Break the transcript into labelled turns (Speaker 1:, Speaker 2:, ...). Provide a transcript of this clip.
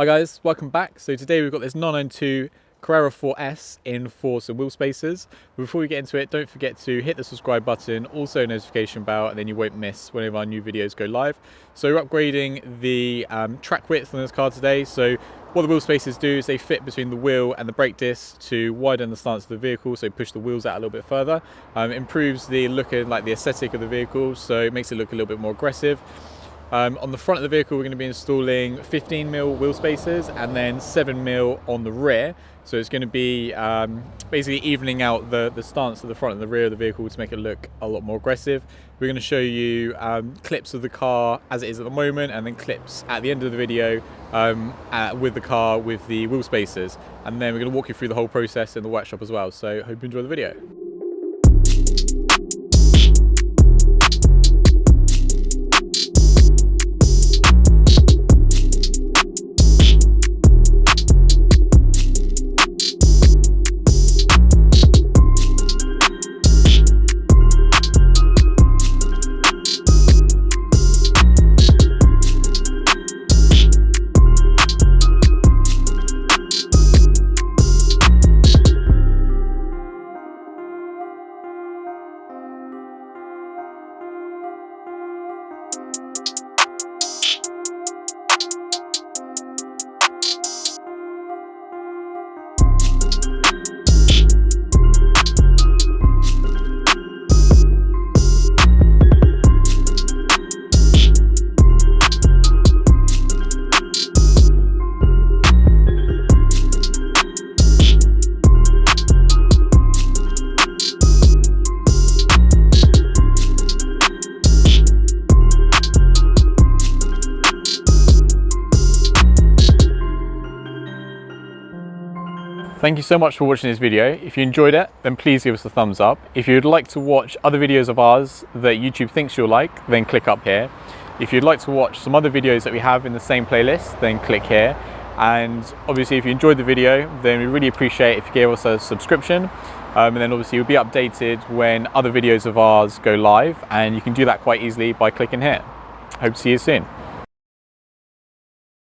Speaker 1: Hi guys, welcome back. So today we've got this 992 Carrera 4S in for some wheel spacers. But before we get into it, don't forget to hit the subscribe button, also notification bell, and then you won't miss whenever our new videos go live. So we're upgrading the track width on this car today. So what the wheel spacers do is they fit between the wheel and the brake disc to widen the stance of the vehicle, so push the wheels out a little bit further. Improves the look and the aesthetic of the vehicle, so it makes it look a little bit more aggressive. On the front of the vehicle, we're going to be installing 15mm wheel spacers and then 7mm on the rear. So it's going to be basically evening out the stance of the front and the rear of the vehicle to make it look a lot more aggressive. We're going to show you clips of the car as it is at the moment, and then clips at the end of the video with the car with the wheel spacers. And then we're going to walk you through the whole process in the workshop as well. So hope you enjoy the video. Thank you so much for watching this video. If you enjoyed it, then please give us a thumbs up. If you'd like to watch other videos of ours that YouTube thinks you'll like, then click up here. If you'd like to watch some other videos that we have in the same playlist, then click here. And obviously, if you enjoyed the video, then we really appreciate if you gave us a subscription. And then obviously you'll be updated when other videos of ours go live, and you can do that quite easily by clicking here. Hope to see you soon.